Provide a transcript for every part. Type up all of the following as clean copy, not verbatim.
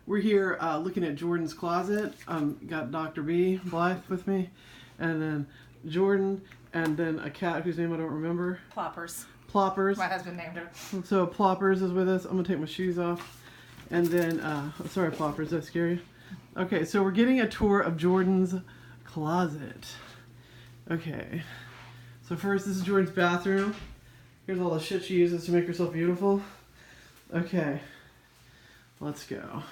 We're here looking at Jordan's closet. Got Dr. B, Blythe with me, and then Jordan, and then a cat whose name I don't remember. Ploppers. Ploppers. My husband named her. So Ploppers is with us. I'm going to take my shoes off. And then, sorry Ploppers, did that scare you? Okay, so we're getting a tour of Jordan's closet. Okay. So first, this is Jordan's bathroom. Here's all the shit she uses to make herself beautiful. Okay. Let's go.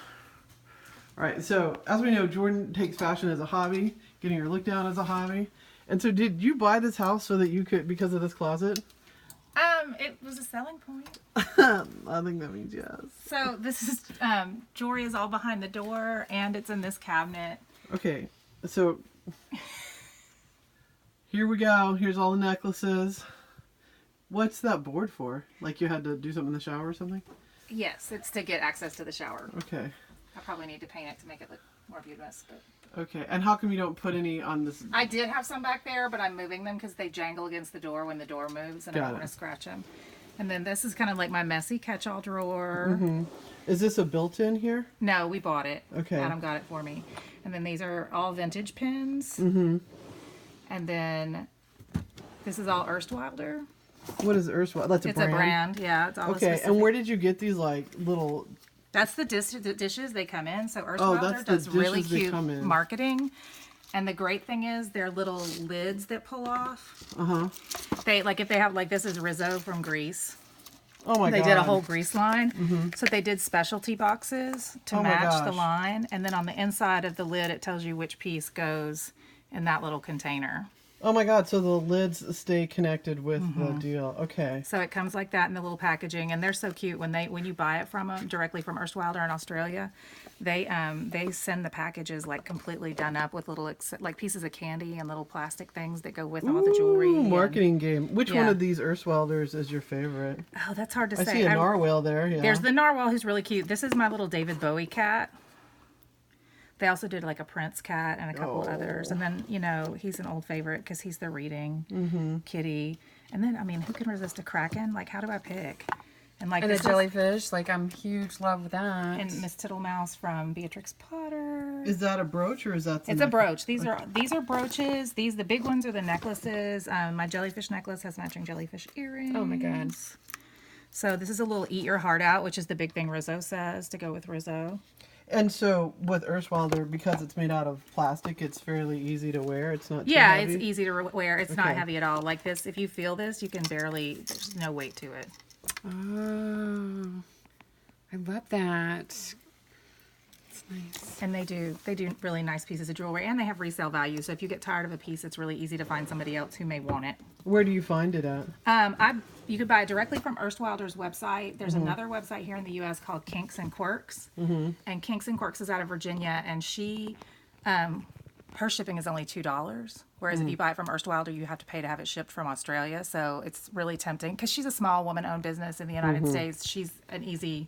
Alright, so as we know, Jordan takes fashion as a hobby, getting her look down as a hobby. And so did you buy this house so that you could, because of this closet? It was a selling point. I think that means yes. So this is, jewelry is all behind the door, and it's in this cabinet. Okay, so here we go. Here's all the necklaces. What's that board for? Like you had to do something in the shower or something? Yes, it's to get access to the shower. Okay. I probably need to paint it to make it look more beautiful. But... Okay, and how come you don't put any on this? I did have some back there, but I'm moving them because they jangle against the door when the door moves, and I don't want to scratch them. And then this is kind of like my messy catch-all drawer. Mm-hmm. Is this a built-in here? No, we bought it. Okay. Adam got it for me. And then these are all vintage pins. Mm-hmm. And then this is all Erstwilder. What is Erstwhile? That's a brand? It's a brand, yeah. It's all okay, and where did you get these like little... That's the dishes they come in. So Erstwilder does really cute marketing. And the great thing is they're little lids that pull off. Uh-huh. They, like if they have, like this is Rizzo from Greece. Oh my God. They did a whole Grease line. Mm-hmm. So they did specialty boxes to match the line. And then on the inside of the lid, it tells you which piece goes in that little container. Oh my God, so the lids stay connected with the deal. Okay. So it comes like that in the little packaging, and they're so cute when you buy it from them directly from Erstwilder in Australia. They send the packages like completely done up with little like pieces of candy and little plastic things that go with all the jewelry. Marketing game. Which one of these Erstwilders is your favorite? Oh, that's hard to say. I see a narwhal there. Yeah. There's the narwhal who's really cute. This is my little David Bowie cat. They also did like a Prince cat and a couple others. And then, you know, he's an old favorite because he's the reading kitty. And then, I mean, who can resist a kraken? Like, how do I pick? And like the jellyfish, like I'm huge love with that. And Miss Tittlemouse from Beatrix Potter. Is that a brooch or is that? It's a brooch. These are brooches. The big ones are the necklaces. My jellyfish necklace has matching jellyfish earrings. Oh my God. So this is a little eat your heart out, which is the big thing Rizzo says to go with Rizzo. And so with Erstwilder, because it's made out of plastic, it's fairly easy to wear. It's not too heavy. It's easy to wear. It's not heavy at all. Like this, if you feel this, you can barely, there's no weight to it. Oh, I love that. It's nice. And they do really nice pieces of jewelry, and they have resale value. So if you get tired of a piece, it's really easy to find somebody else who may want it. Where do you find it at? You could buy it directly from Erstwilder's website. There's another website here in the U.S. called Kinks and Quirks, and Kinks and Quirks is out of Virginia, and she, her shipping is only $2. Whereas if you buy it from Erstwilder, you have to pay to have it shipped from Australia. So it's really tempting because she's a small woman-owned business in the United States. She's an easy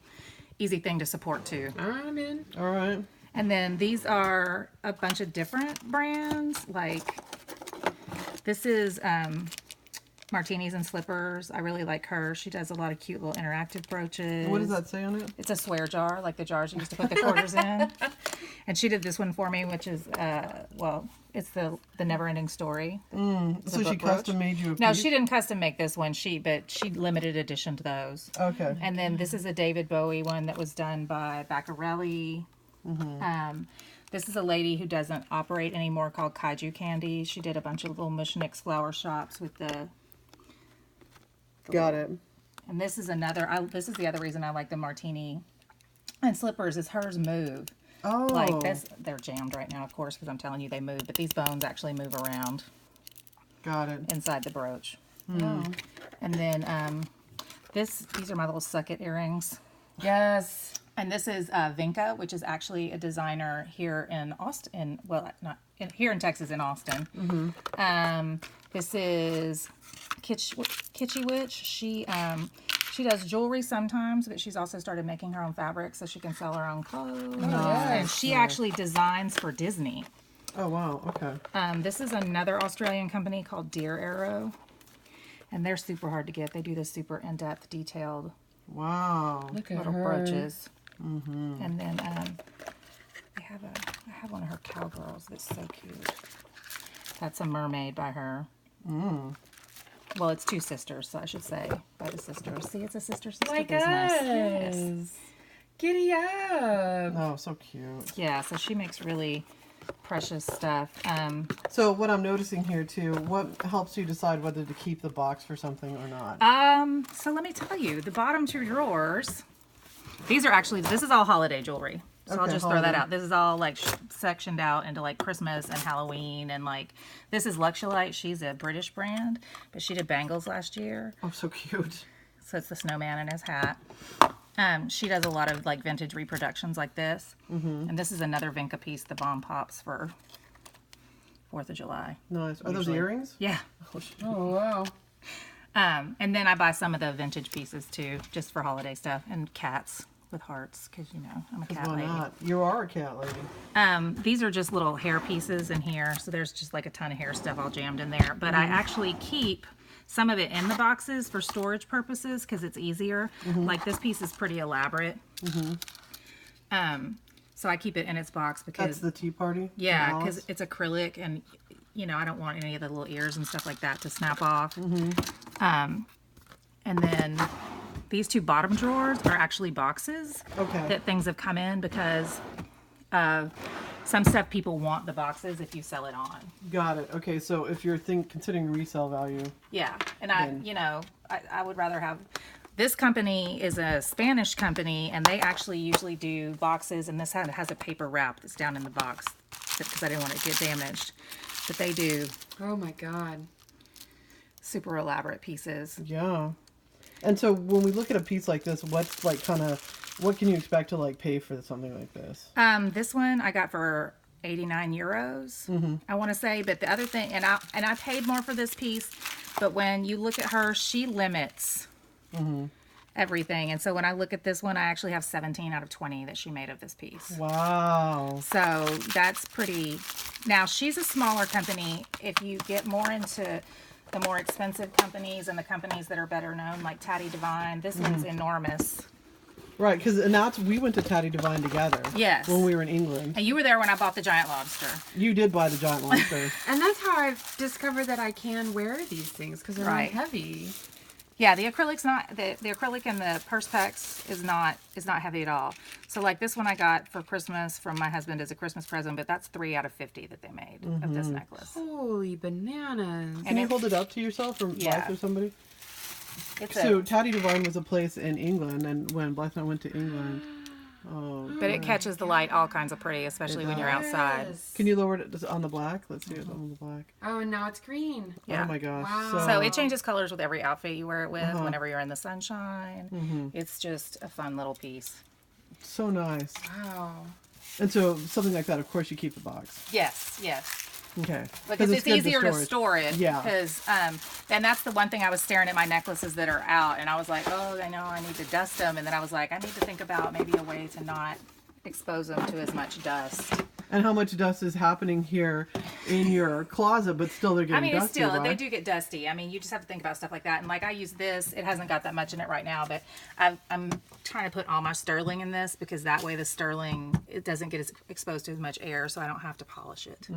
thing to support too. I'm in. All right. And then these are a bunch of different brands. Like this is Martinis and Slippers. I really like her. She does a lot of cute little interactive brooches. What does that say on it? It's a swear jar, like the jars you used to put the quarters in. And she did this one for me, which is, it's the Never Ending Story. So she custom made you a piece? No, she didn't custom make this one, but she limited editioned those. Okay. And then this is a David Bowie one that was done by Baccarelli. This is a lady who doesn't operate anymore called Kaiju Candy. She did a bunch of little Mushniks flower shops with the... Got it. And this is this is the other reason I like the Martini and Slippers is hers move. Oh. Like this, they're jammed right now, of course, because I'm telling you they move, but these bones actually move around. Got it. Inside the brooch. Oh. And then these are my little sucket earrings. Yes. And this is Vinca, which is actually a designer here in Austin. Here in Texas in Austin. This is Kitschy Witch. She does jewelry sometimes, but she's also started making her own fabric so she can sell her own clothes. Nice. And she actually designs for Disney. Oh, wow. Okay. This is another Australian company called Deer Arrow. And they're super hard to get. They do this super in-depth, detailed Wow. Look at little her. brooches. And then girls. It's so cute. That's a mermaid by her. Well, it's two sisters, so I should say by the sisters. See, it's a sister-sister Like business. us. Yes. Giddy up. Oh, so cute. Yeah, so she makes really precious stuff. So what I'm noticing here too, what helps you decide whether to keep the box for something or not? So let me tell you, the bottom two drawers, these are actually, this is all holiday jewelry. So I'll Okay, just throw that holiday. out. This is all like sectioned out into like Christmas and Halloween, and like this is Luxulite. She's a British brand, but she did bangles last year. Oh, so cute. So it's the snowman and his hat. She does a lot of like vintage reproductions like this. And this is another Vinca piece, the bomb pops for 4th of July. Nice. Are those Usually. earrings? Yeah. Oh, wow. And then I buy some of the vintage pieces too, just for holiday stuff, and cats with hearts, because you know I'm a cat Why lady. not? You are a cat lady. These are just little hair pieces in here, so there's just like a ton of hair stuff all jammed in there. But I actually keep some of it in the boxes for storage purposes because it's easier. Like this piece is pretty elaborate. So I keep it in its box That's because the tea party? yeah, From because Alice? it's acrylic, and you know I don't want any of the little ears and stuff like that to snap off. And then these two bottom drawers are actually boxes Okay. that things have come in because some stuff people want the boxes if you sell it on. Got it. Okay, so if you're considering resale value, Yeah, and I would rather have. This company is a Spanish company, and they actually usually do boxes, and this has a paper wrap that's down in the box because I didn't want it to get damaged. But they do Oh my God. super elaborate pieces. yeah. And so when we look at a piece like this, what's like what can you expect to like pay for something like this? This one I got for 89 euros, I want to say. But the other thing, and I paid more for this piece, but when you look at her, she limits everything. And so when I look at this one, I actually have 17 out of 20 that she made of this piece. Wow. So that's pretty. Now she's a smaller company. If you get more into the more expensive companies and the companies that are better known, like Tatty Divine, this one's enormous. Right, because we went to Tatty Divine together. Yes. When we were in England. And you were there when I bought the giant lobster. You did buy the giant lobster. And that's how I've discovered that I can wear these things because they're Right. not heavy. Yeah, the acrylic's not the acrylic and the perspex is not heavy at all. So like this one I got for Christmas from my husband as a Christmas present, but that's 3 out of 50 that they made of this necklace. Holy bananas. Can you hold it up to yourself or Yeah. Blythe or somebody? It's So Tatty Divine was a place in England, and when Blythe and I went to England, but it catches the light all kinds of pretty, especially when you're outside. Yes. can you lower it on the black? Let's see it on the black. Oh, and now it's green. Yeah. Oh my gosh. Wow. So it changes colors with every outfit you wear it with. Whenever you're in the sunshine, it's just a fun little piece. So nice. Wow. And so something like that, of course, you keep the box. Yes, yes. Okay. Because it's good easier to storage. store it. Yeah. Because, and that's the one thing I was staring at my necklaces that are out, and I was like, oh, I know I need to dust them, and then I was like, I need to think about maybe a way to not expose them to as much dust. And how much dust is happening here in your closet, but still they're getting I mean, it's dusty, still, right? they do get dusty. I mean, you just have to think about stuff like that. And like I use this, it hasn't got that much in it right now, but I'm trying to put all my sterling in this because that way the sterling, it doesn't get exposed to as much air, so I don't have to polish it.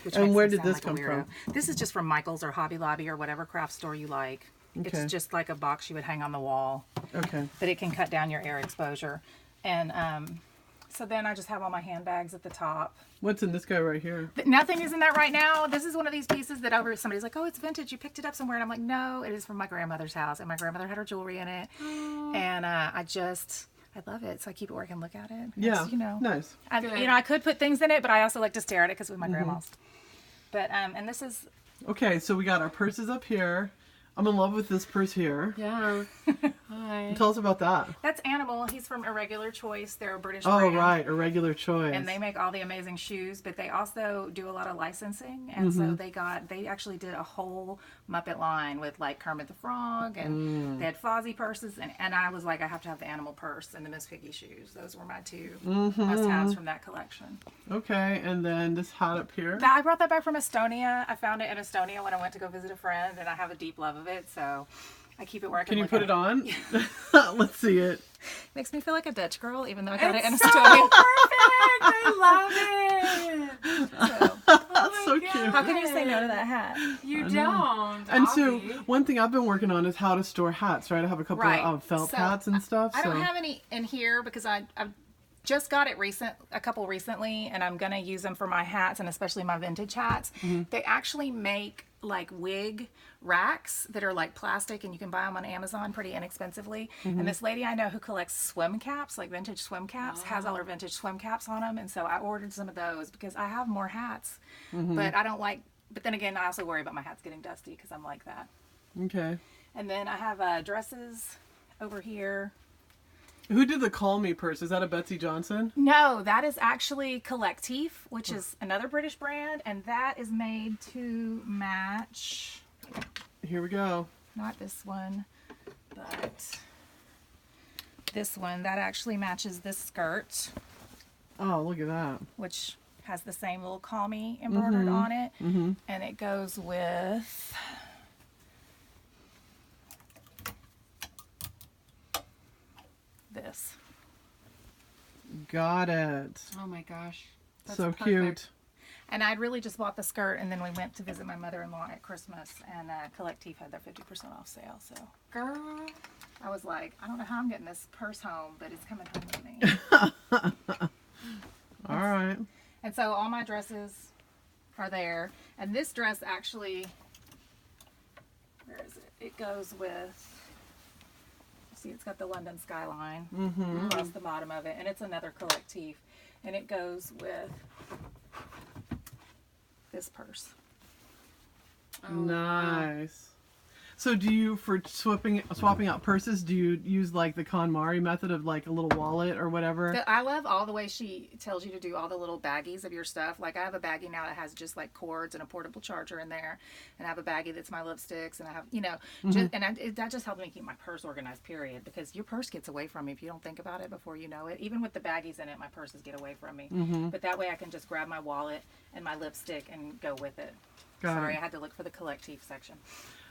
Which And makes where me did sound this like a come weirdo. from? This is just from Michael's or Hobby Lobby or whatever craft store you like. Okay. It's just like a box you would hang on the wall, Okay. but it can cut down your air exposure. And so then I just have all my handbags at the top. What's in this guy right here? But nothing is in that right now. This is one of these pieces that somebody's like, oh, it's vintage. You picked it up somewhere. And I'm like, no, it is from my grandmother's house. And my grandmother had her jewelry in it. And I love it. So I keep it where I can look at it. Yeah. It's, Nice. I could put things in it, but I also like to stare at it because with my grandma's. But, and this is, Okay, so we got our purses up here. I'm in love with this purse here. Yeah. Hi. Tell us about that. that's Animal. He's from Irregular Choice. They're a British Oh, brand. right. A regular choice. And they make all the amazing shoes, but they also do a lot of licensing. And so they actually did a whole Muppet line with like Kermit the Frog, and they had Fozzie purses. And I was like, I have to have the Animal purse and the Miss Piggy shoes. Those were my two must-haves from that collection. Okay, and then this hat up here. I brought that back from Estonia. I found it in Estonia when I went to go visit a friend, and I have a deep love of it. So I keep it where I can Can you look put at it on? Let's see it. Makes me feel like a Dutch girl, even though I got it in It's so Estonia. perfect. I love it. How can you say no to that hat? You don't. And so Avi. one thing I've been working on is how to store hats, right? I have a couple Right. of felt So, hats and stuff. I so don't have any in here because I've just got it a couple recently, and I'm gonna use them for my hats and especially my vintage hats. They actually make like wig racks that are like plastic, and you can buy them on Amazon pretty inexpensively. And this lady I know who collects swim caps, like vintage swim caps, has all her vintage swim caps on them, and so I ordered some of those because I have more hats, but I don't like. But then again, I also worry about my hats getting dusty because I'm like that. Okay. And then I have dresses over here. Who did the Call Me purse? Is that a Betsy Johnson? No, that is actually Collectif, which is another British brand, and that is made to match, Here we go. not this one, but this one. That actually matches this skirt, Oh, look at that. which has the same little Call Me embroidered on it, and it goes with this. Got it. Oh my gosh. That's So perfect. cute. And I'd really just bought the skirt, and then we went to visit my mother-in-law at Christmas, and Collectif had their 50% off sale. So Girl. I was like, I don't know how I'm getting this purse home, but it's coming home with me. All right. And so all my dresses are there. And this dress actually, where is it? It goes with, see, it's got the London skyline across the bottom of it, and it's another Collectif. And it goes with this purse. Oh, Nice. So do you, for swapping out purses, do you use like the KonMari method of like a little wallet or whatever? I love all the way she tells you to do all the little baggies of your stuff. Like I have a baggie now that has just like cords and a portable charger in there, and I have a baggie that's my lipsticks, and I have, you know, that just helps me keep my purse organized. Period, because your purse gets away from me if you don't think about it before you know it. Even with the baggies in it, my purses get away from me. But that way I can just grab my wallet and my lipstick and go with it. Sorry, I had to look for the Collectif section.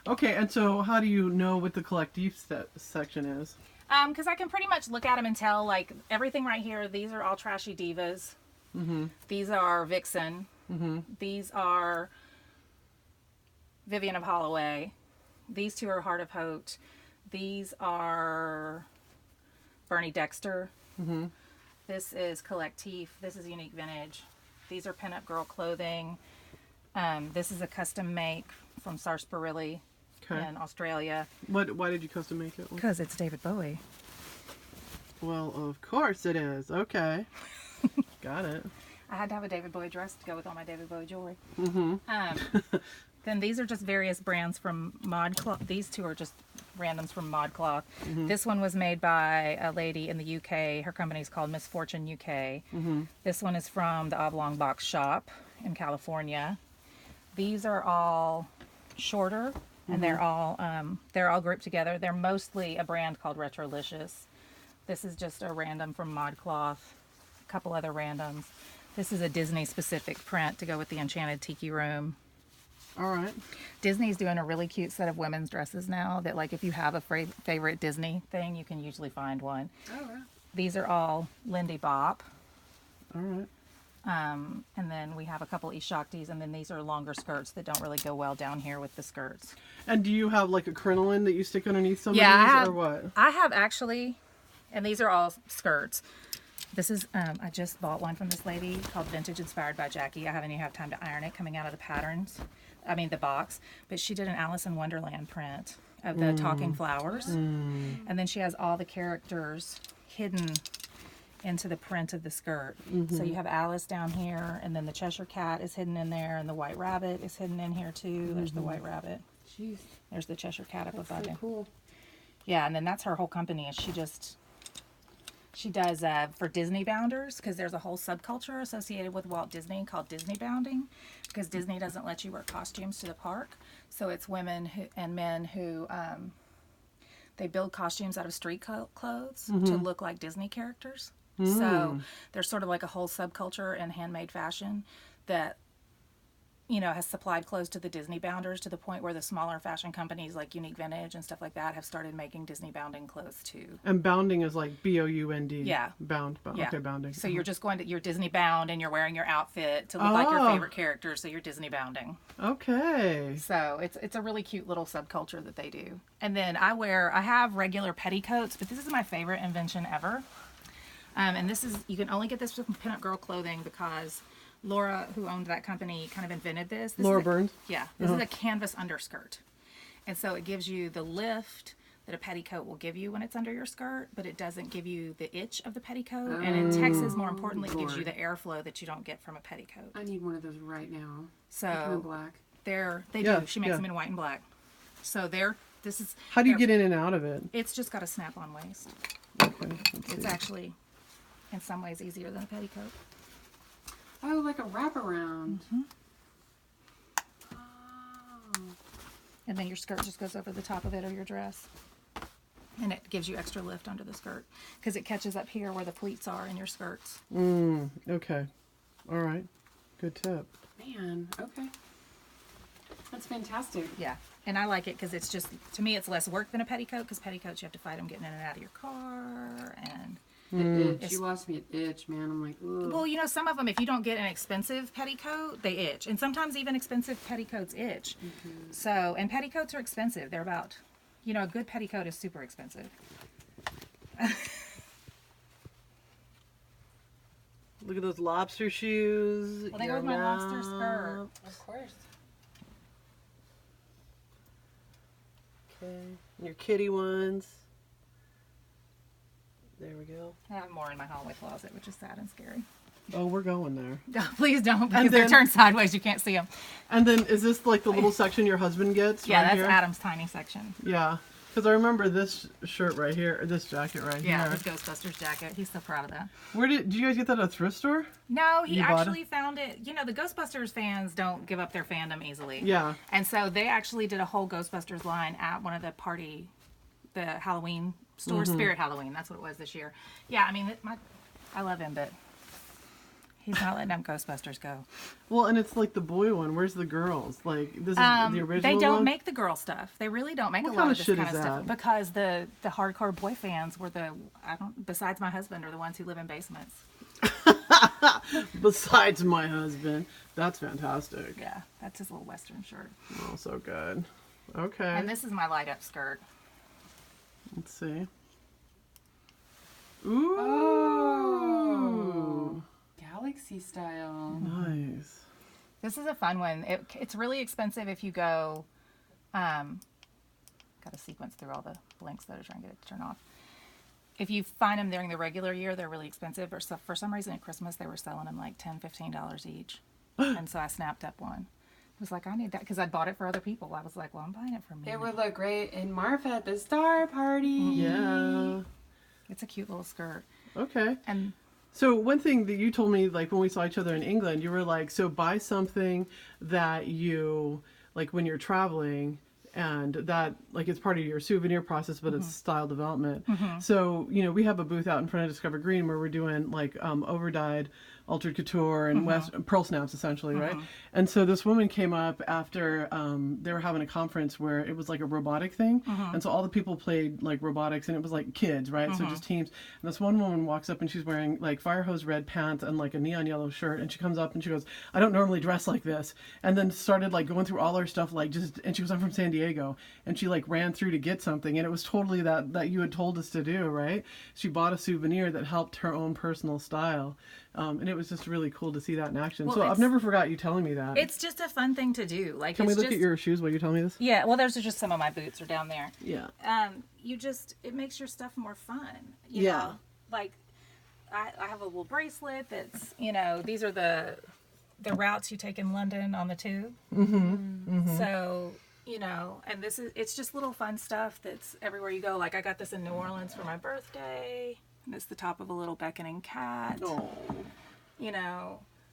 Okay, and so how do you know what the Collectif section is? Because I can pretty much look at them and tell, like, everything right here, these are all Trashy Divas. These are Vixen. These are Vivian of Holloway. These two are Heart of Hote. These are Bernie Dexter. This is Collectif. This is Unique Vintage. These are Pinup Girl clothing. This is a custom make from Sarsaparilla in Australia. Why did you custom make it? Because it's David Bowie. Well, of course it is. Okay. Got it. I had to have a David Bowie dress to go with all my David Bowie jewelry. Then these are just various brands from ModCloth. These two are just randoms from ModCloth. This one was made by a lady in the UK. Her company is called Misfortune UK. This one is from the Oblong Box Shop in California. These are all shorter, and they're all grouped together. They're mostly a brand called Retrolicious. This is just a random from ModCloth. A couple other randoms. This is a Disney specific print to go with the Enchanted Tiki Room. All right. Disney's doing a really cute set of women's dresses now that, like, if you have a favorite Disney thing, you can usually find one. Oh, wow. These are all Lindy Bop. All right. And then we have a couple E-Shaktis, and then these are longer skirts that don't really go well down here with the skirts. And do you have like a crinoline that you stick underneath some Yeah, I of these, have, or what? I have actually, and these are all skirts. This is, I just bought one from this lady called Vintage Inspired by Jackie. I haven't even had time to iron it coming out of the patterns. I mean, the box. But she did an Alice in Wonderland print of the talking flowers. And then she has all the characters hidden into the print of the skirt. So you have Alice down here, and then the Cheshire Cat is hidden in there, and the White Rabbit is hidden in here too. There's the White Rabbit. Jeez. There's the Cheshire Cat up above So it. cool. Yeah, and then that's her whole company. Is she does for Disney bounders, because there's a whole subculture associated with Walt Disney called Disney bounding, because Disney doesn't let you wear costumes to the park. So it's women and men who they build costumes out of street clothes to look like Disney characters. So there's sort of like a whole subculture in handmade fashion that has supplied clothes to the Disney bounders to the point where the smaller fashion companies like Unique Vintage and stuff like that have started making Disney bounding clothes too. And bounding is like B-O-U-N-D. Yeah. Bound. Yeah. Okay, bounding. So you're just you're Disney bound and you're wearing your outfit to look like your favorite character, so you're Disney bounding. Okay. So it's a really cute little subculture that they do. And then I have regular petticoats, but this is my favorite invention ever. And you can only get this from Pinup Girl Clothing because Laura, who owned that company, kind of invented this. Laura Burns? Yeah. This is a canvas underskirt. And so it gives you the lift that a petticoat will give you when it's under your skirt, but it doesn't give you the itch of the petticoat. And in Texas, more importantly, it gives you the airflow that you don't get from a petticoat. I need one of those right now. So In black. they do. She makes them in white and black. So this is. How do you get in and out of it? It's just got a snap-on waist. Okay. It's actually, in some ways, easier than a petticoat. Oh, like a wraparound. Oh. And then your skirt just goes over the top of it or your dress. And it gives you extra lift under the skirt because it catches up here where the pleats are in your skirts. Okay. All right. Good tip. Man, okay. That's fantastic. Yeah. And I like it because it's just, to me, it's less work than a petticoat because petticoats, you have to fight them getting in and out of your car. And The itch. You lost me at itch, man. I'm like, ugh. well, some of them, if you don't get an expensive petticoat, they itch. And sometimes even expensive petticoats itch. So, and petticoats are expensive. They're about, a good petticoat is super expensive. Look at those lobster shoes. Well, they go with my lobster skirt. Of course. Okay. And your kitty ones. There we go. I have more in my hallway closet, which is sad and scary. Oh, we're going there. No, please don't, because they're turned sideways. You can't see them. And then is this like the little section your husband gets? Yeah, right that's here? Adam's tiny section. Yeah. Because I remember this shirt right here, or this jacket right Yeah, here. his Ghostbusters jacket. He's so proud of that. Where did you guys get that at a thrift store? No, he You bought actually found it. The Ghostbusters fans don't give up their fandom easily. Yeah. And so they actually did a whole Ghostbusters line at one of the Halloween store, Spirit Halloween. That's what it was this year. Yeah, I mean, I love him, but he's not letting them Ghostbusters go. Well, and it's like the boy one. Where's the girls? Like this is the original. They don't one? make the girl stuff. They really don't make What a kind lot of of this shit kind is of stuff that? because the hardcore boy fans were besides my husband, are the ones who live in basements. Besides my husband. That's fantastic. Yeah, that's his little Western shirt. Oh, so good. Okay. And this is my light up skirt. Let's see. Ooh. Oh. Galaxy style. Nice. This is a fun one. It's really expensive if you go. Got to sequence through all the blinks though to try and get it to turn off. If you find them during the regular year, they're really expensive. Or for some reason at Christmas, they were selling them like $10, $15 each. And so I snapped up one. I was like, I need that because I bought it for other people. I was like, well, I'm buying it for me. It would look great in Marfa at the star party. Yeah. It's a cute little skirt. Okay. And So one thing that you told me, like when we saw each other in England, you were like, so buy something that you, like when you're traveling, and that like it's part of your souvenir process, but it's style development. So, we have a booth out in front of Discover Green where we're doing like overdyed altered couture and pearl snaps essentially, right? And so this woman came up after they were having a conference where it was like a robotic thing. And so all the people played like robotics and it was like kids, right? So just teams. And this one woman walks up and she's wearing like fire hose red pants and like a neon yellow shirt. And she comes up and she goes, I don't normally dress like this. And then started like going through all her stuff, like and she goes, I'm from San Diego. And she like ran through to get something. And it was totally that you had told us to do, right? She bought a souvenir that helped her own personal style. And it was just really cool to see that in action. Well, so I've never forgot you telling me that. it's just a fun thing to do. Like, Can we look at your shoes while you tell me this? Yeah, well, those are just some of my boots are down there. Yeah. It makes your stuff more fun. You Yeah. know? Like, I have a little bracelet that's, these are the routes you take in London on the tube. So, and it's just little fun stuff that's everywhere you go. Like, I got this in New Orleans for my birthday. And it's the top of a little beckoning cat. Oh.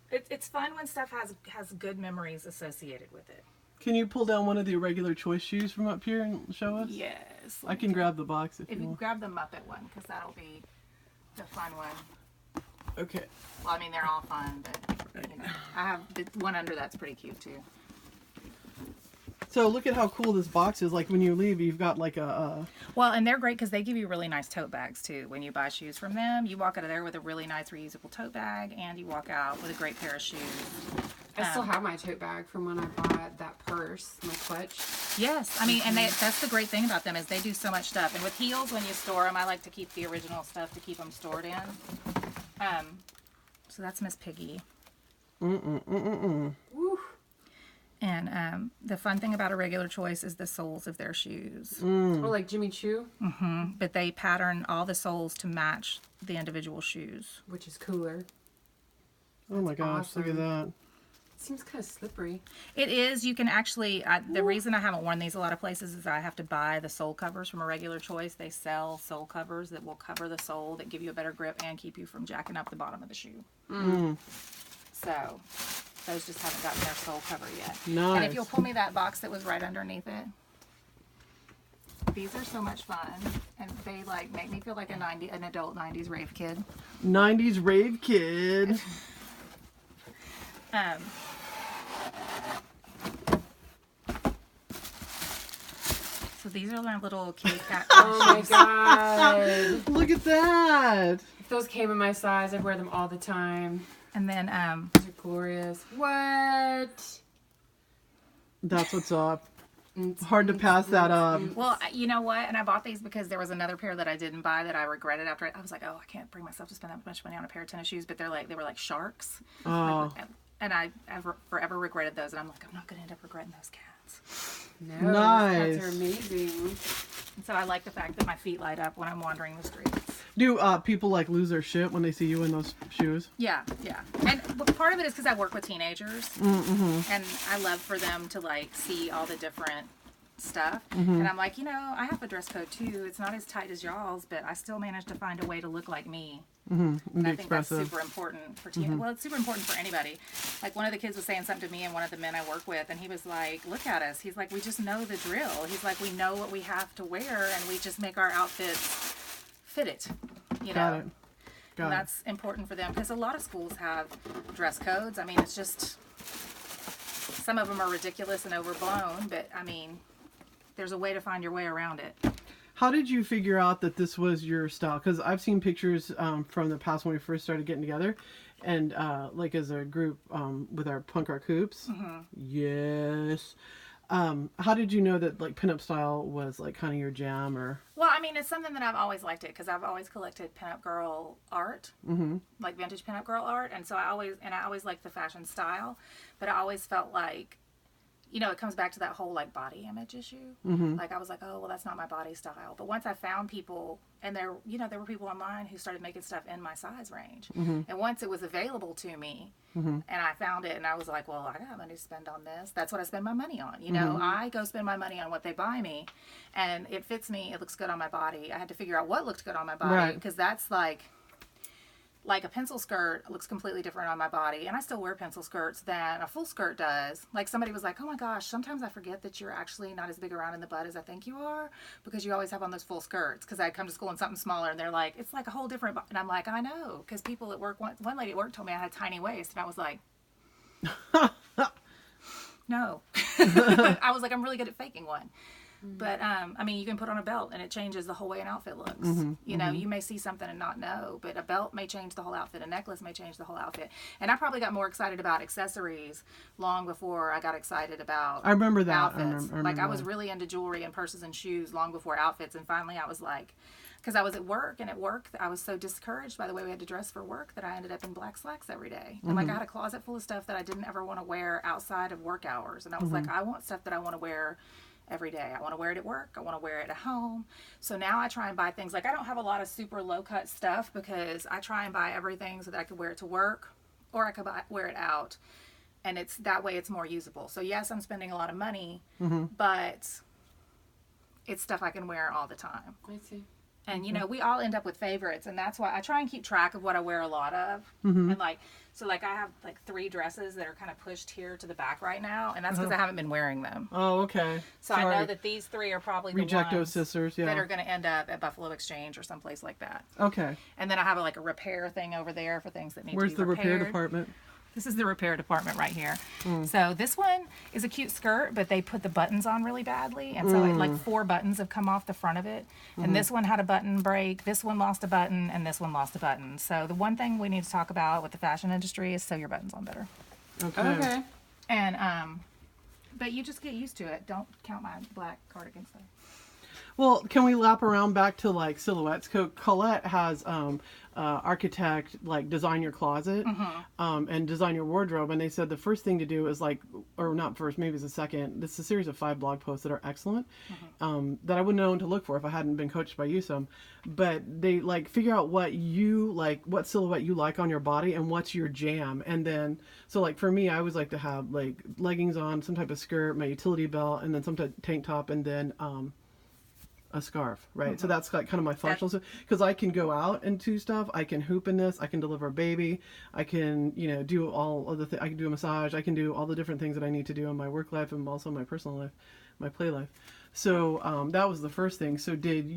It's fun when stuff has good memories associated with it. Can you pull down one of the irregular choice shoes from up here and show us? Yes. I can grab the box if If you you want. grab the Muppet one, because that'll be the fun one. Okay. Well, I mean, they're all fun, but you know, I have the one under that's pretty cute too. So look at how cool this box is. Like when you leave, you've got like a Well, and they're great because they give you really nice tote bags too. When you buy shoes from them, you walk out of there with a really nice reusable tote bag, and you walk out with a great pair of shoes. I still have my tote bag from when I bought that purse, my clutch. Yes, I mean, and that's the great thing about them is they do so much stuff. And with heels, when you store them, I like to keep the original stuff to keep them stored in. So that's Miss Piggy. Woo. And the fun thing about a regular choice is the soles of their shoes. Oh, like Jimmy Choo, But they pattern all the soles to match the individual shoes. which is cooler. oh my gosh, look at awesome. that. It seems kind of slippery. It is. You can actually. The reason I haven't worn these a lot of places is I have to buy the sole covers from a regular choice. They sell sole covers that will cover the sole that give you a better grip and keep you from jacking up the bottom of the shoe. So those just haven't gotten their sole cover yet. Nice. And if you'll pull me that box that was right underneath it. These are so much fun, and they like make me feel like an adult '90s rave kid. 90s rave kid. So these are my little kitty cat. Oh my god. Look at that. If those came in my size, I'd wear them all the time. And then These are glorious. What? That's what's up. Hard to pass that up. well, you know what? And I bought these because there was another pair that I didn't buy that I regretted after. I was like, oh, I can't bring myself to spend that much money on a pair of tennis shoes. But they were like sharks. Oh. And I forever regretted those. And I'm like, I'm not going to end up regretting those cats. No, Nice. those cats are amazing. And so I like the fact that my feet light up when I'm wandering the streets. Do people like lose their shit when they see you in those shoes? Yeah, yeah. And part of it is because I work with teenagers, and I love for them to like see all the different stuff. And I'm like, I have a dress code too. It's not as tight as y'all's, but I still managed to find a way to look like me. And I think that's super important for teenagers. Well, it's super important for anybody. Like one of the kids was saying something to me and one of the men I work with, and he was like, look at us. He's like, we just know the drill. He's like, we know what we have to wear, and we just make our outfits fit it. Got it. And that's important for them because a lot of schools have dress codes. I mean, it's just some of them are ridiculous and overblown, but I mean, there's a way to find your way around it. How did you figure out that this was your style? Because I've seen pictures from the past when we first started getting together, and like as a group with our punk rock hoops. Yes. How did you know that like pinup style was like kind of your jam? Or Well, I mean, it's something that I've always liked it because I've always collected pinup girl art, like vintage pinup girl art, and so I always liked the fashion style, but I always felt like, it comes back to that whole like body image issue. Like I was like, oh well, that's not my body style. But once I found people, and there were people online who started making stuff in my size range, and once it was available to me, and I found it, and I was like, well, I got money to spend on this. That's what I spend my money on. I go spend my money on what they buy me, and it fits me. It looks good on my body. I had to figure out what looked good on my body because that's like a pencil skirt looks completely different on my body, and I still wear pencil skirts than a full skirt does. Like somebody was like, oh my gosh, sometimes I forget that you're actually not as big around in the butt as I think you are because you always have on those full skirts. Because I come to school in something smaller, and they're like, it's like a whole different, and I'm like, I know, because people at work, one lady at work told me I had a tiny waist, and I was like, no. I was like, I'm really good at faking one. But I mean, you can put on a belt and it changes the whole way an outfit looks. You may see something and not know, but a belt may change the whole outfit. A necklace may change the whole outfit. And I probably got more excited about accessories long before I got excited about I remember that. outfits. I remember I was really into jewelry and purses and shoes long before outfits. And finally I was like, because I was at work, and at work I was so discouraged by the way we had to dress for work that I ended up in black slacks every day. And like I had a closet full of stuff that I didn't ever want to wear outside of work hours. And I was like, I want stuff that I want to wear every day. I want to wear it at work. I want to wear it at home. So now I try and buy things. Like I don't have a lot of super low cut stuff because I try and buy everything so that I could wear it to work or I could wear it out. And it's that way it's more usable. So yes, I'm spending a lot of money, but it's stuff I can wear all the time. I see. And, you know, we all end up with favorites, and that's why I try and keep track of what I wear a lot of. And, like, so, like, I have, like, 3 dresses that are kind of pushed here to the back right now, and that's because I haven't been wearing them. Oh, okay. So I know that these 3 are probably the Rejecto ones sisters, that are going to end up at Buffalo Exchange or someplace like that. Okay. And then I have, like, a repair thing over there for things that need Where's to be the repaired. repair department? This is the repair department right here. So this one is a cute skirt, but they put the buttons on really badly. And so like 4 buttons have come off the front of it. And this one had a button break. This one lost a button, and this one lost a button. So the one thing we need to talk about with the fashion industry is sew your buttons on better. Okay. And, but you just get used to it. Don't count my black cardigans though. Well, can we lap around back to like silhouettes? Colette has architect like design your closet and design your wardrobe, and they said the first thing to do is like, or not first, maybe it's the second. This is a series of 5 blog posts that are excellent that I wouldn't know to look for if I hadn't been coached by you some. But they like figure out what you like, what silhouette you like on your body, and what's your jam. And then so like for me, I always like to have like leggings on, some type of skirt, my utility belt, and then some type of tank top, and then a scarf, right? So that's like kind of my functional stuff, because I can go out and do stuff. I can hoop in this. I can deliver a baby. I can, you know, do all of the things. I can do a massage. I can do all the different things that I need to do in my work life and also my personal life, my play life. So that was the first thing. So did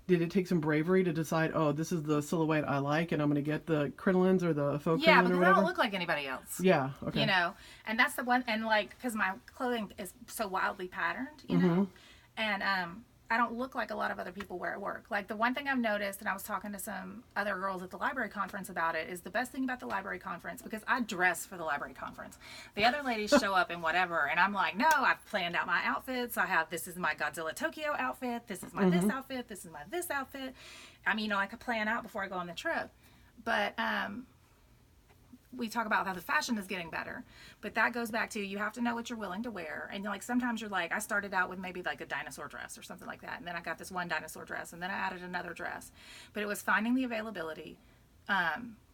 it take some bravery to decide, oh, this is the silhouette I like, and I'm going to get the crinolines or the faux Yeah, crinoline because or I whatever? don't look like anybody else. Yeah, okay. You know, and that's the one, and like, because my clothing is so wildly patterned, you know, and I don't look like a lot of other people wear at work. Like the one thing I've noticed, and I was talking to some other girls at the library conference about it, is the best thing about the library conference, because I dress for the library conference. The other ladies show up in whatever, and I'm like, no, I've planned out my outfits. I have, this is my Godzilla Tokyo outfit. This is my this outfit. This is my this outfit. I mean, you know, I could plan out before I go on the trip. But, we talk about how the fashion is getting better, but that goes back to, you have to know what you're willing to wear. And like sometimes you're like, I started out with maybe like a dinosaur dress or something like that, and then I got this one dinosaur dress, and then I added another dress. But it was finding the availability.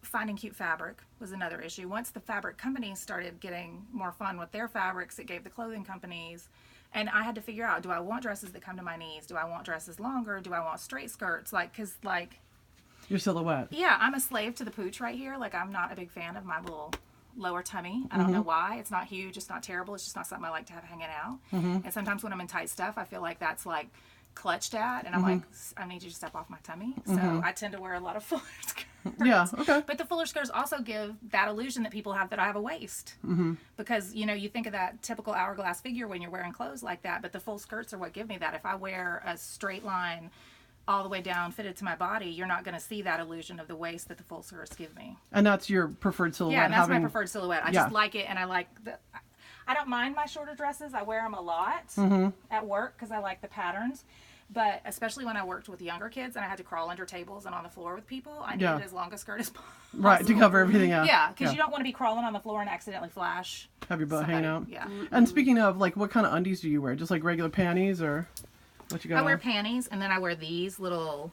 Finding cute fabric was another issue. Once the fabric companies started getting more fun with their fabrics, it gave the clothing companies. And I had to figure out, do I want dresses that come to my knees? Do I want dresses longer? Do I want straight skirts? Like, cause like, Your silhouette. yeah, I'm a slave to the pooch right here. Like, I'm not a big fan of my little lower tummy. I don't know why. It's not huge. It's not terrible. It's just not something I like to have hanging out. And sometimes when I'm in tight stuff, I feel like that's like clutched at. And I'm like, I need you to step off my tummy. So I tend to wear a lot of fuller skirts. Yeah, okay. But the fuller skirts also give that illusion that people have that I have a waist. Because, you know, you think of that typical hourglass figure when you're wearing clothes like that. But the full skirts are what give me that. If I wear a straight line all the way down fitted to my body, you're not going to see that illusion of the waist that the full skirts give me. And that's your preferred silhouette? Yeah, and that's my preferred silhouette. I Yeah. just like it, and I like I don't mind my shorter dresses. I wear them a lot at work because I like the patterns. But especially when I worked with younger kids and I had to crawl under tables and on the floor with people, I needed as long a skirt as possible. Right, to cover everything else. Yeah, because you don't want to be crawling on the floor and accidentally flash. Have your butt hanging out. Yeah. And speaking of, like, what kind of undies do you wear? Just like regular panties, or what you got I wear on? panties, and then I wear these little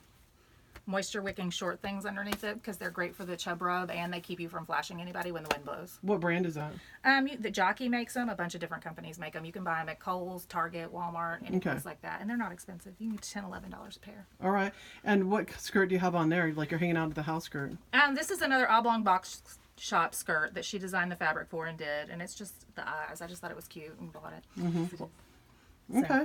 moisture wicking short things underneath it because they're great for the chub rub, and they keep you from flashing anybody when the wind blows. What brand is that? The Jockey makes them. A bunch of different companies make them. You can buy them at Kohl's, Target, Walmart, any place like that, and they're not expensive. You can get $10, $11 a pair. All right. And what skirt do you have on there? Like you're hanging out at the house skirt? This is another oblong box shop skirt that she designed the fabric for and did, and it's just the eyes. I just thought it was cute and bought it. Okay.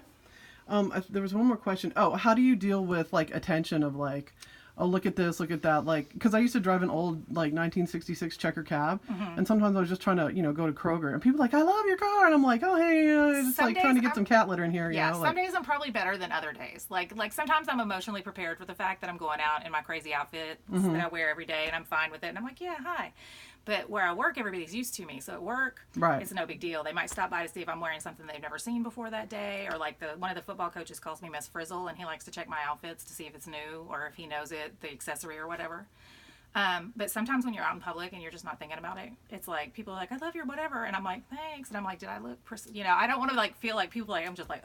There was one more question. Oh, how do you deal with like attention of like, oh, look at this, look at that, like, because I used to drive an old like 1966 checker cab, and sometimes I was just trying to, you know, go to Kroger, and people were like, I love your car, and I'm like, oh hey, just Some like trying to get days some cat litter in here. Yeah, you know, some like, days I'm probably better than other days. Like sometimes I'm emotionally prepared for the fact that I'm going out in my crazy outfit that I wear every day, and I'm fine with it, and I'm like, yeah, hi. But where I work, everybody's used to me. So at work, it's no big deal. They might stop by to see if I'm wearing something they've never seen before that day. Or like one of the football coaches calls me Miss Frizzle, and he likes to check my outfits to see if it's new or if he knows it, the accessory or whatever. But sometimes when you're out in public and you're just not thinking about it, it's like people are like, I love your whatever. And I'm like, thanks. And I'm like, did I look, you know, I don't want to like feel like people like, I'm just like,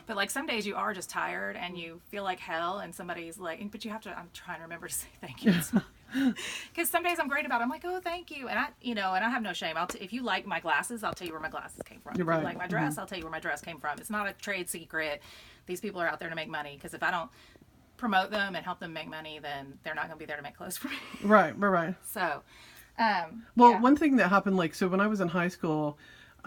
but like some days you are just tired and you feel like hell and somebody's like, but you have to, I'm trying to remember to say thank you. Because some days I'm great about it. I'm like, oh, thank you. And I have no shame. If you like my glasses, I'll tell you where my glasses came from. You're right. If you like my dress, I'll tell you where my dress came from. It's not a trade secret. These people are out there to make money. Because if I don't promote them and help them make money, then they're not going to be there to make clothes for me. Right. So, Well, yeah. one thing that happened, like, so when I was in high school,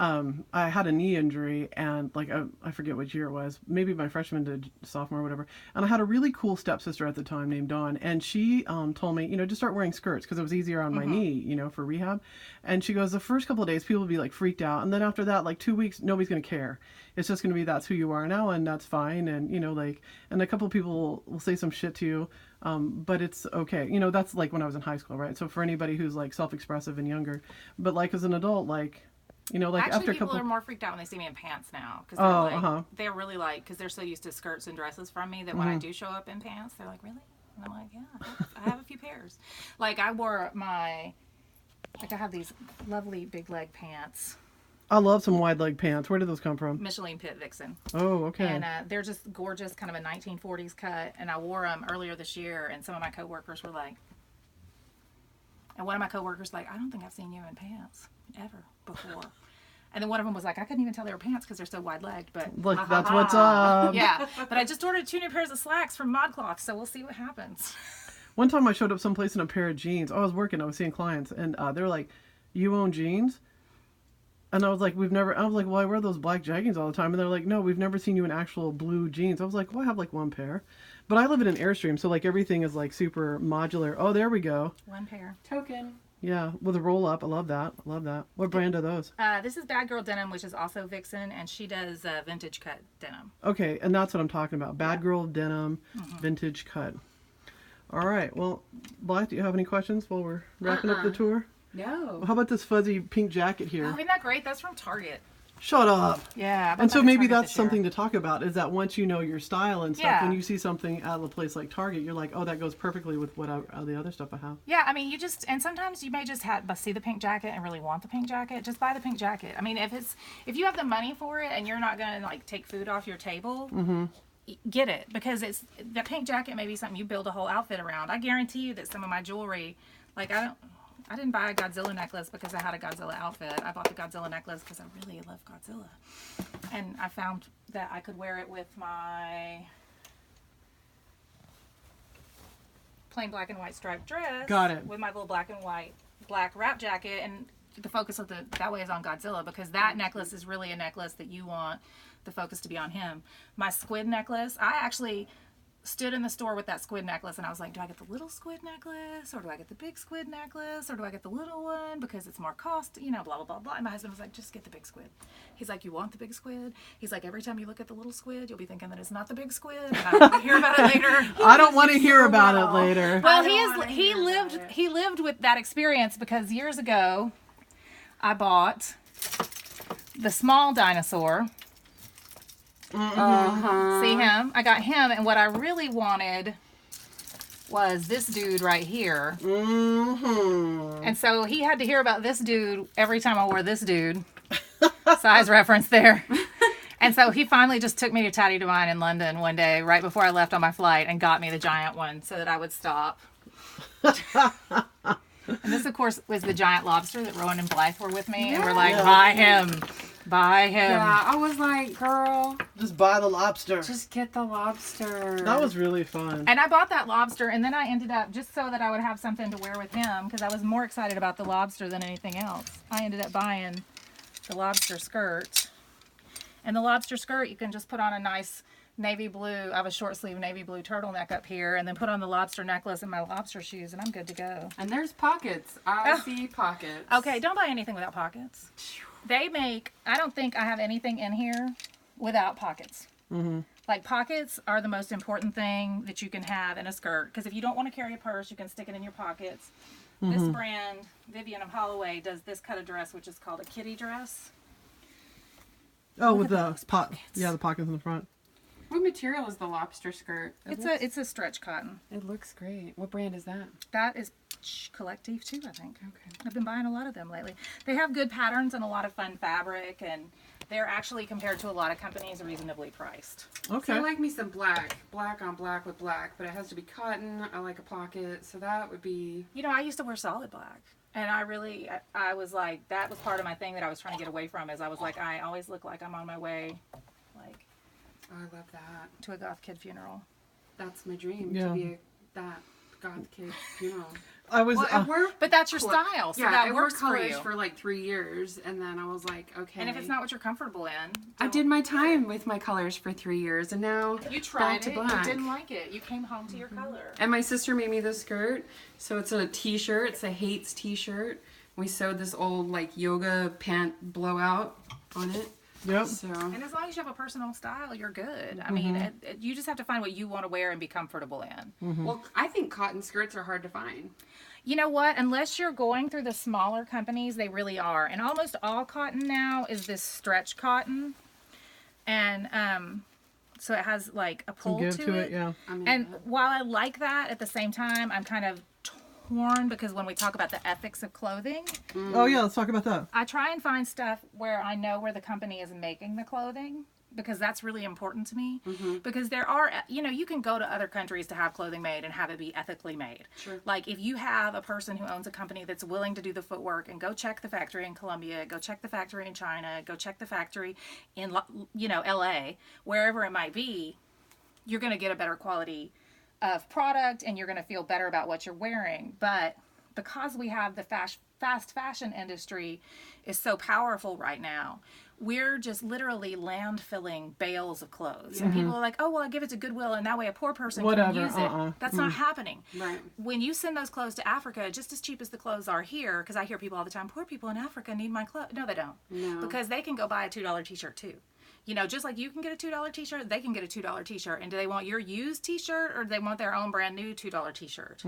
I had a knee injury, and like I forget which year it was, maybe my freshman to sophomore or whatever. And I had a really cool stepsister at the time named Dawn, and she told me, to start wearing skirts because it was easier on my knee, for rehab. And she goes, the first couple of days people will be like freaked out, and then after that, like 2 weeks, nobody's gonna care. It's just gonna be that's who you are now, and that's fine. And and a couple of people will say some shit to you. But it's okay. That's like when I was in high school, right? So for anybody who's like self-expressive and younger, but like as an adult, like, like Actually, after a people couple. are more freaked out when they see me in pants now because they're uh-huh. they're really like, because they're so used to skirts and dresses from me that when I do show up in pants, they're like, really? And I'm like, yeah, I have a few pairs. Like I have these lovely big leg pants. I love some wide leg pants. Where did those come from? Michelin Pit Vixen. Oh, okay. And they're just gorgeous, kind of a 1940s cut. And I wore them earlier this year, and some of my coworkers were like, and one of my coworkers like, I don't think I've seen you in pants ever before. And then one of them was like, I couldn't even tell they were pants because they're so wide-legged. But Like that's what's up. yeah. But I just ordered 2 new pairs of slacks from ModCloth, so we'll see what happens. One time I showed up someplace in a pair of jeans. I was working. I was seeing clients, and they're like, "You own jeans?" And I was like, I was like, well, I wear those black jeggings all the time. And they're like, no, we've never seen you in actual blue jeans. I was like, well, I have like one pair. But I live in an Airstream, so like everything is like super modular. Oh, there we go. One pair. Token. Yeah, with a roll up. I love that. What brand are those? This is Bad Girl Denim, which is also Vixen, and she does vintage cut denim. Okay, and that's what I'm talking about. Bad Girl Denim, vintage cut. All right. Well, Black, do you have any questions while we're wrapping up the tour? No. How about this fuzzy pink jacket here? Oh, isn't that great? That's from Target. Shut up. Yeah. And so maybe that's something to talk about, is that once you know your style and stuff, Yeah. when you see something at a place like Target, you're like, oh, that goes perfectly with what the other stuff I have. Yeah, I mean, and sometimes you may just see the pink jacket and really want the pink jacket. Just buy the pink jacket. I mean, if you have the money for it and you're not going to like take food off your table, get it, because the pink jacket may be something you build a whole outfit around. I guarantee you that some of my jewelry, like I didn't buy a Godzilla necklace because I had a Godzilla outfit. I bought the Godzilla necklace because I really love Godzilla. And I found that I could wear it with my plain black and white striped dress. Got it. With my little black wrap jacket. And the focus of that way is on Godzilla, because that necklace is really a necklace that you want the focus to be on him. My squid necklace, I actually stood in the store with that squid necklace and I was like, do I get the little squid necklace, or do I get the big squid necklace, or do I get the little one because it's more cost, blah blah blah blah. And my husband was like, just get the big squid. He's like, you want the big squid? He's like, every time you look at the little squid, you'll be thinking that it's not the big squid, and I don't want to hear about it later. I don't want to hear about it later. Well, he lived with that experience, because years ago I bought the small dinosaur. See him? I got him, and what I really wanted was this dude right here. And so he had to hear about this dude every time I wore this dude. Size reference there. And so he finally just took me to Tatty Devine in London one day right before I left on my flight and got me the giant one so that I would stop. And this, of course, was the giant lobster that Rowan and Blythe were with me. And we're like, buy him. Buy him. Yeah, I was like, girl, Just buy the lobster. just get the lobster. That was really fun. And I bought that lobster, and then I ended up, just so that I would have something to wear with him, because I was more excited about the lobster than anything else, I ended up buying the lobster skirt. And the lobster skirt, you can just put on a nice navy blue, I have a short sleeve navy blue turtleneck up here, and then put on the lobster necklace and my lobster shoes, and I'm good to go. And there's pockets. I see pockets. Okay, don't buy anything without pockets. I don't think I have anything in here without pockets. Like, pockets are the most important thing that you can have in a skirt, because if you don't want to carry a purse, you can stick it in your pockets. This brand, Vivian of Holloway, does this cut of dress, which is called a kitty dress. Oh, with the pockets. Yeah, the pockets in the front. What material is the lobster skirt? It's a stretch cotton. It looks great. What brand is that? That is Collective too, I think. Okay. I've been buying a lot of them lately. They have good patterns and a lot of fun fabric, and they're actually, compared to a lot of companies, reasonably priced. Okay. So I like me some black on black with black, but it has to be cotton. I like a pocket, so that would be. I used to wear solid black, and I was like, that was part of my thing that I was trying to get away from, is I was like, I always look like I'm on my way, like, Oh, I love that. to a goth kid funeral. that's my dream Yeah. to be that goth kid, you know. I was. Well, I wore But that's your style, so yeah, that I wore works for colors you. for like 3 years, and then I was like, okay. And if it's not what you're comfortable in, I did my time with my colors for 3 years, and now you tried back to it, black. you didn't like it, you came home to your color. And my sister made me this skirt, so it's a t-shirt. It's a Hates t-shirt. We sewed this old like yoga pant blowout on it. Yep. So And as long as you have a personal style, you're good. I mean, you just have to find what you want to wear and be comfortable in. well, I think cotton skirts are hard to find. You know what? Unless you're going through the smaller companies, they really are. And almost all cotton now is this stretch cotton. And so it has like a pull Give to it. yeah. I mean, And while I like that, at the same time, I'm kind of torn because when we talk about the ethics of clothing, Oh yeah, let's talk about that. I try and find stuff where I know where the company is making the clothing because that's really important to me. Because there are, you can go to other countries to have clothing made and have it be ethically made. Sure. Like if you have a person who owns a company that's willing to do the footwork and go check the factory in Colombia, go check the factory in China, go check the factory in, LA, wherever it might be, you're going to get a better quality of product and you're going to feel better about what you're wearing. But because we have the fast fashion industry is so powerful right now, we're just literally landfilling bales of clothes. And people are like, oh, well, I give it to Goodwill and that way a poor person Whatever, can use it. That's not happening. Right. When you send those clothes to Africa, just as cheap as the clothes are here, because I hear people all the time, poor people in Africa need my clothes. No, they don't. No. Because they can go buy a $2 t-shirt too. Just like you can get a $2 t-shirt, they can get a $2 t-shirt. And do they want your used t-shirt or do they want their own brand new $2 t-shirt?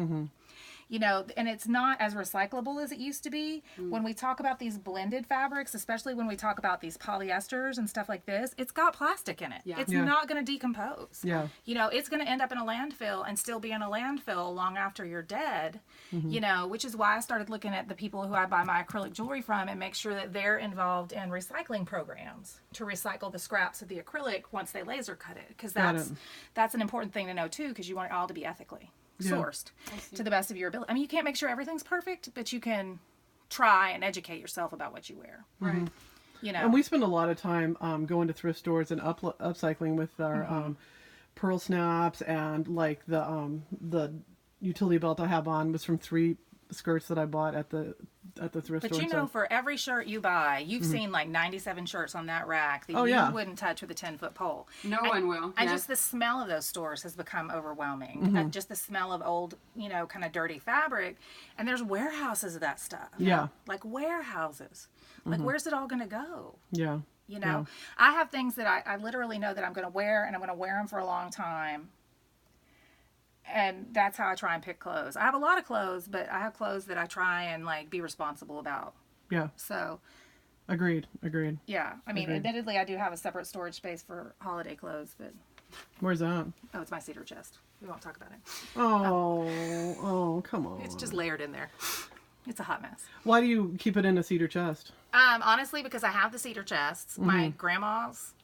And it's not as recyclable as it used to be. When we talk about these blended fabrics, especially when we talk about these polyesters and stuff like this, it's got plastic in it. Yeah. It's Yeah. not going to decompose. Yeah. It's going to end up in a landfill and still be in a landfill long after you're dead, which is why I started looking at the people who I buy my acrylic jewelry from and make sure that they're involved in recycling programs to recycle the scraps of the acrylic once they laser cut it. Because that's an important thing to know too, because you want it all to be ethically sourced to the best of your ability. I mean, you can't make sure everything's perfect, but you can try and educate yourself about what you wear. Right. And we spend a lot of time going to thrift stores and upcycling with our pearl snaps, and like the utility belt I have on was from 3 skirts that I bought at the thrift store. But for every shirt you buy, you've seen like 97 shirts on that rack that you wouldn't touch with a 10-foot pole. No one will. And just the smell of those stores has become overwhelming. And just the smell of old, kind of dirty fabric. And there's warehouses of that stuff. Yeah. Like warehouses. Like where's it all going to go? Yeah. I have things that I literally know that I'm going to wear and I'm going to wear them for a long time. And that's how I try and pick clothes. I have a lot of clothes, but I have clothes that I try and like be responsible about. Yeah. So. Agreed. Yeah. I mean, admittedly, I do have a separate storage space for holiday clothes, but. Where's that? Oh, it's my cedar chest. We won't talk about it. Oh, come on. It's just layered in there. It's a hot mess. Why do you keep it in a cedar chest? Honestly, because I have the cedar chests. My grandma's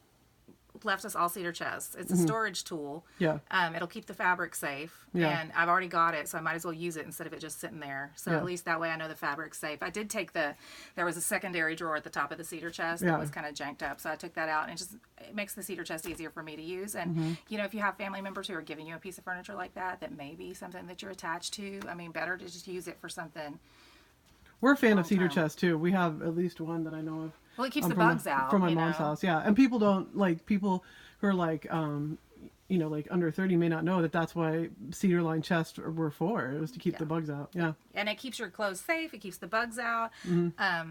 left us all cedar chests. It's a storage tool. Yeah. It'll keep the fabric safe. Yeah. And I've already got it, so I might as well use it instead of it just sitting there. So at least that way I know the fabric's safe. I did take there was a secondary drawer at the top of the cedar chest that was kind of janked up. So I took that out, and it makes the cedar chest easier for me to use. And, if you have family members who are giving you a piece of furniture like that may be something that you're attached to, I mean, better to just use it for something. We're a fan of cedar chests too. We have at least one that I know of. Well, it keeps the bugs out. From my mom's house, yeah. And people who are like, like under 30 may not know that that's why cedar lined chests were for. It was to keep the bugs out. Yeah. And it keeps your clothes safe. It keeps the bugs out. I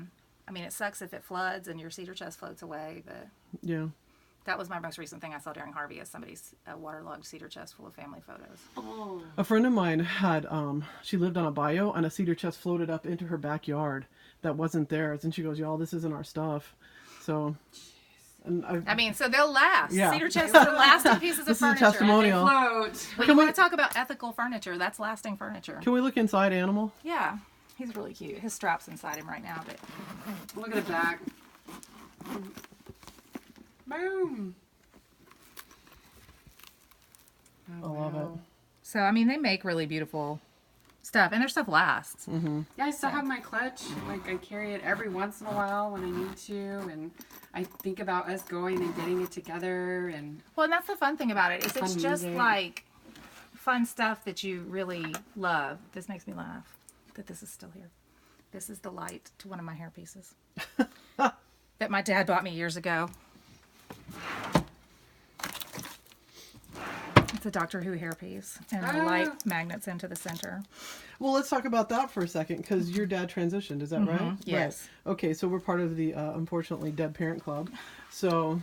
mean, it sucks if it floods and your cedar chest floats away, but yeah. That was my most recent thing I saw during Harvey, is somebody's waterlogged cedar chest full of family photos. Oh. A friend of mine had, she lived on a bayou, and a cedar chest floated up into her backyard that wasn't theirs. And she goes, y'all, this isn't our stuff. So, and so they'll last. Yeah. Cedar chests are lasting pieces of This is a furniture. testimonial. Float. When you want to talk about ethical furniture, that's lasting furniture. Can we look inside Animal? Yeah. He's really cute. His strap's inside him right now, but Look at the back. Boom. I love it. so I mean, they make really beautiful stuff, and their stuff lasts. Yeah, I still have my clutch. Like, I carry it every once in a while when I need to, and I think about us going and getting it together. And Well, and that's the fun thing about it, is it's Fun just music. like fun stuff that you really love. This makes me laugh that this is still here. This is the light to one of my hairpieces that my dad bought me years ago. It's a Doctor Who hairpiece, and the light magnets into the center. Well, let's talk about that for a second, because your dad transitioned, is that right? Yes. Right. Okay, so we're part of the, unfortunately, Dead Parent Club. So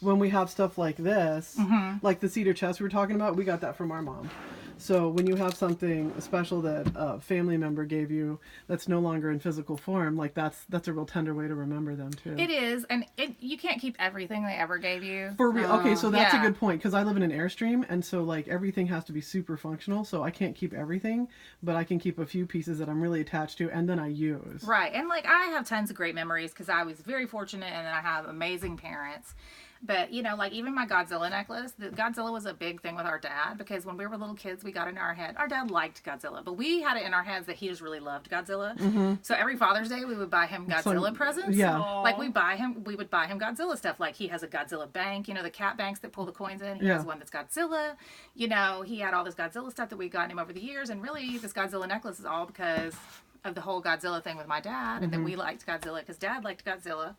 when we have stuff like this, like the cedar chest we were talking about, we got that from our mom. So when you have something special that a family member gave you that's no longer in physical form, like that's a real tender way to remember them too. It is, and you can't keep everything they ever gave you. For real. Okay, so that's a Yeah. good point, because I live in an Airstream, and so like everything has to be super functional. So I can't keep everything, but I can keep a few pieces that I'm really attached to, and then I use. Right, and like I have tons of great memories because I was very fortunate, and I have amazing parents. But, you know, like even my Godzilla necklace, the Godzilla was a big thing with our dad because when we were little kids, we got in our head. Our dad liked Godzilla, but we had it in our heads that he just really loved Godzilla. So every Father's Day, we would buy him Godzilla presents. Yeah. Like we would buy him Godzilla stuff. Like he has a Godzilla bank, you know, the cat banks that pull the coins in. He has one that's Godzilla. You know, he had all this Godzilla stuff that we'd gotten him over the years. And really, this Godzilla necklace is all because of the whole Godzilla thing with my dad. And then we liked Godzilla because Dad liked Godzilla.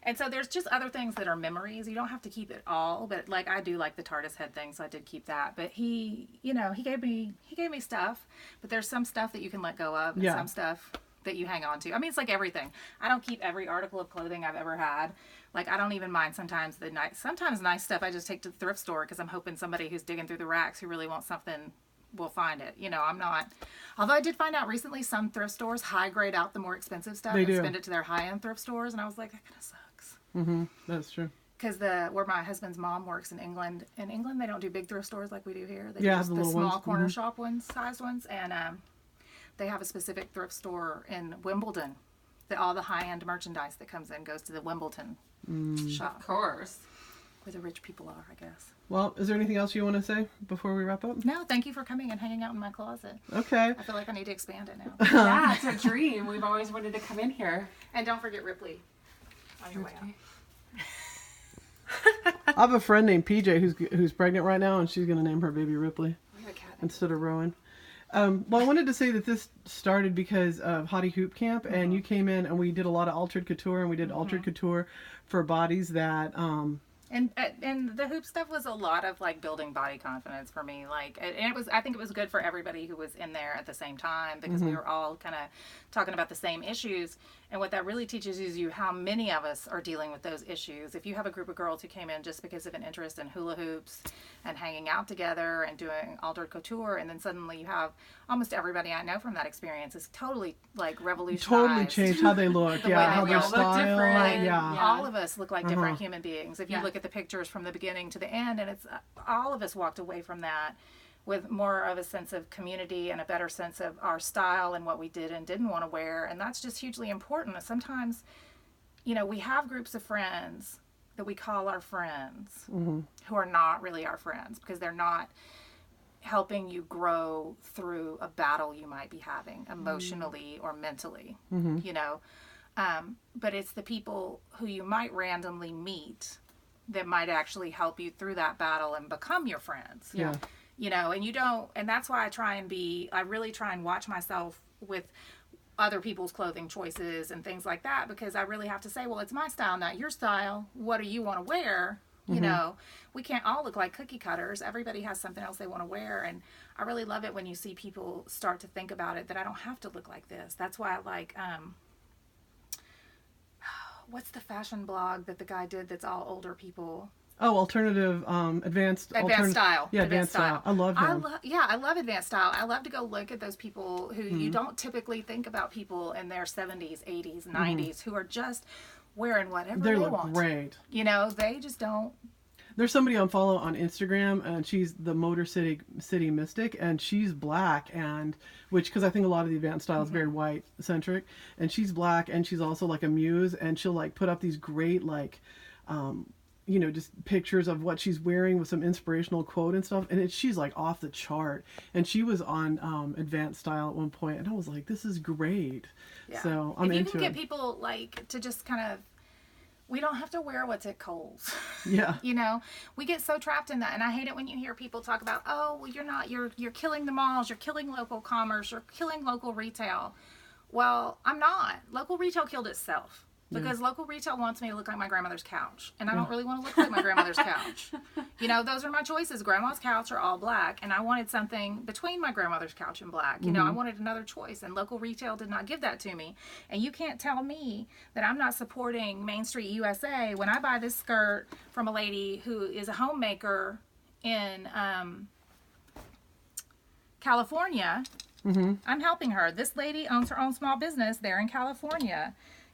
And so there's just other things that are memories. You don't have to keep it all, but like I do like the TARDIS head thing, so I did keep that. But he, you know, he gave me stuff, but there's some stuff that you can let go of and some stuff that you hang on to. I mean, it's like everything. I don't keep every article of clothing I've ever had. Like I don't even mind sometimes nice stuff I just take to the thrift store because I'm hoping somebody who's digging through the racks who really wants something will find it. You know, I'm not. Although I did find out recently some thrift stores high grade out the more expensive stuff and spend it to their high end thrift stores, and I was like, that kind of sucks. That's true. Because where my husband's mom works in England they don't do big thrift stores like we do here. They do Yeah, just the the little small ones. corner shop ones, sized ones, and they have a specific thrift store in Wimbledon that all the high end merchandise that comes in goes to the Wimbledon shop. Of course. Where the rich people are, I guess. Well, is there anything else you want to say before we wrap up? No, thank you for coming and hanging out in my closet. Okay. I feel like I need to expand it now. Yeah, it's a dream. We've always wanted to come in here. And don't forget Ripley on your way out. I have a friend named PJ who's pregnant right now, and she's going to name her baby Ripley instead of Rowan. Well, I wanted to say that this started because of Hottie Hoop Camp, and you came in, and we did a lot of altered couture, and we did altered couture for bodies that... And the hoop stuff was a lot of like building body confidence for me. Like, and it was, I think it was good for everybody who was in there at the same time because we were all kind of talking about the same issues. And what that really teaches is you how many of us are dealing with those issues. If you have a group of girls who came in just because of an interest in hula hoops and hanging out together and doing altered couture, and then suddenly you have almost everybody I know from that experience is totally like revolutionized. Totally changed how they look, way how they their all look style, different. yeah. All of us look like different human beings. If you Yeah. look at the pictures from the beginning to the end, and it's all of us walked away from that with more of a sense of community and a better sense of our style and what we did and didn't want to wear. And that's just hugely important. Sometimes, you know, we have groups of friends that we call our friends who are not really our friends because they're not helping you grow through a battle you might be having emotionally or mentally, you know. But it's the people who you might randomly meet that might actually help you through that battle and become your friends. Yeah. You know, and you don't, and that's why I really try and watch myself with other people's clothing choices and things like that, because I really have to say, well, it's my style, not your style. What do you want to wear? You know, we can't all look like cookie cutters. Everybody has something else they want to wear. And I really love it when you see people start to think about it, that I don't have to look like this. That's why I like, what's the fashion blog that the guy did that's all older people? Oh, alternative, advanced style. Yeah, advanced style. I love him. I love advanced style. I love to go look at those people who you don't typically think about, people in their 70s, 80s, 90s who are just wearing whatever they look want. great. You know, they just don't. There's somebody I follow on Instagram, and she's the Motor City Mystic, and she's black, and because I think a lot of the advanced style is very white centric, and she's black, and she's also like a muse, and she'll like put up these great like, you know, just pictures of what she's wearing with some inspirational quote and stuff, and she's like off the chart. And she was on advanced style at one point, and I was like, this is great. Yeah. So I'm into it. If you can get people like to just kind of we don't have to wear what's at Kohl's. Yeah. You know, we get so trapped in that. And I hate it when you hear people talk about, oh, well, you're killing the malls, you're killing local commerce, you're killing local retail. Well, I'm not. Local retail killed itself. Because local retail wants me to look like my grandmother's couch. And I don't really want to look like my grandmother's couch. You know, those are my choices. Grandma's couch are all black. And I wanted something between my grandmother's couch and black. You know, I wanted another choice. And local retail did not give that to me. And you can't tell me that I'm not supporting Main Street USA when I buy this skirt from a lady who is a homemaker in California. I'm helping her. This lady owns her own small business there in California.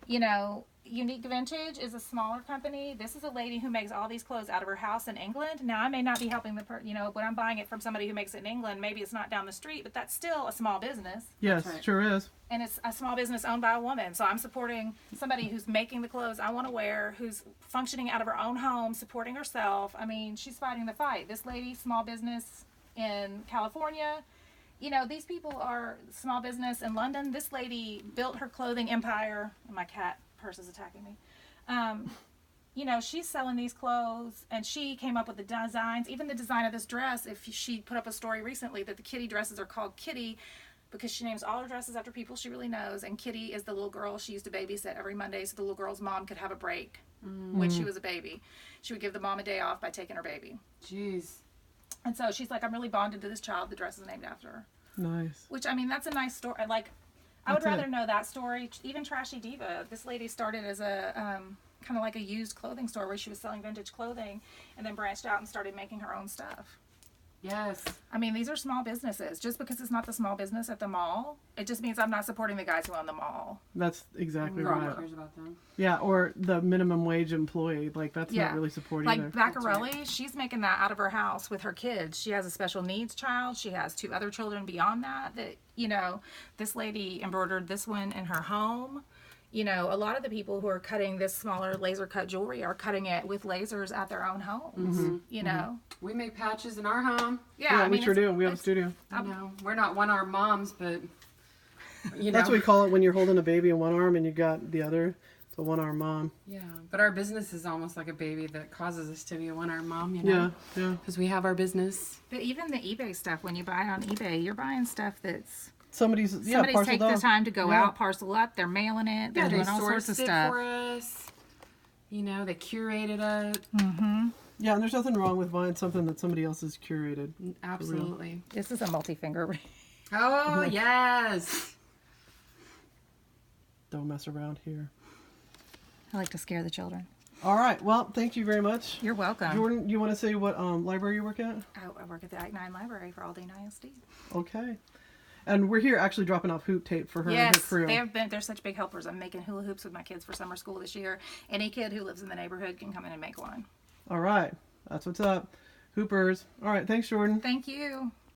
You know, Unique Vintage is a smaller company. This is a lady who makes all these clothes out of her house in England. Now, I may not be helping you know, when I'm buying it from somebody who makes it in England, maybe it's not down the street, but that's still a small business. Yes, Right. sure is. And it's a small business owned by a woman. So I'm supporting somebody who's making the clothes I want to wear, who's functioning out of her own home, supporting herself. I mean, she's fighting the fight. This lady, small business in California. You know, these people are small business in London. This lady built her clothing empire. My cat purse is attacking me. You know, she's selling these clothes, and she came up with the designs. Even the design of this dress, if she put up a story recently that the Kitty dresses are called Kitty because she names all her dresses after people she really knows. And Kitty is the little girl she used to babysit every Monday so the little girl's mom could have a break when she was a baby. She would give the mom a day off by taking her baby. Jeez. And so she's like, I'm really bonded to this child. The dress is named after her. Nice. Which, I mean, that's a nice story. Like, I would That's rather it. know that story. Even Trashy Diva. This lady started as a kind of like a used clothing store where she was selling vintage clothing and then branched out and started making her own stuff. Yes. I mean, these are small businesses. Just because it's not the small business at the mall, it just means I'm not supporting the guys who own the mall. That's exactly No one right. cares about them. Yeah, or the minimum wage employee. Like, that's not really supporting Like either. Baccarelli, she's making that out of her house with her kids. She has a special needs child. She has 2 other children beyond that. You know, this lady embroidered this one in her home. You know, a lot of the people who are cutting this smaller laser cut jewelry are cutting it with lasers at their own homes. You know? We make patches in our home. Yeah, I we mean, sure it's- do. We have a it's- studio. You know, we're not one-armed moms, but you know. That's what we call it when you're holding a baby in one arm and you got the other. It's a one-arm mom. Yeah, but our business is almost like a baby that causes us to be a one-armed mom, you know? Yeah. Because we have our business. But even the eBay stuff, when you buy it on eBay, you're buying stuff that's Somebody's somebody's parceled taking the off. time to go Yeah. out, parcel up, they're mailing it, they're Yeah, doing they all sorts sourced of it stuff. for us. You know, they curated it. Yeah, and there's nothing wrong with buying something that somebody else has curated. Absolutely. This is a multi-finger ring. Oh, yes. Don't mess around here. I like to scare the children. All right. Well, thank you very much. You're welcome. Jordan, you want to say what library you work at? I work at the Act 9 Library for Aldine ISD. Okay. And we're here actually dropping off hoop tape for her and Yes, her crew. they're such big helpers. I'm making hula hoops with my kids for summer school this year. Any kid who lives in the neighborhood can come in and make one. All right. That's what's up. Hoopers. All right. Thanks, Jordan. Thank you.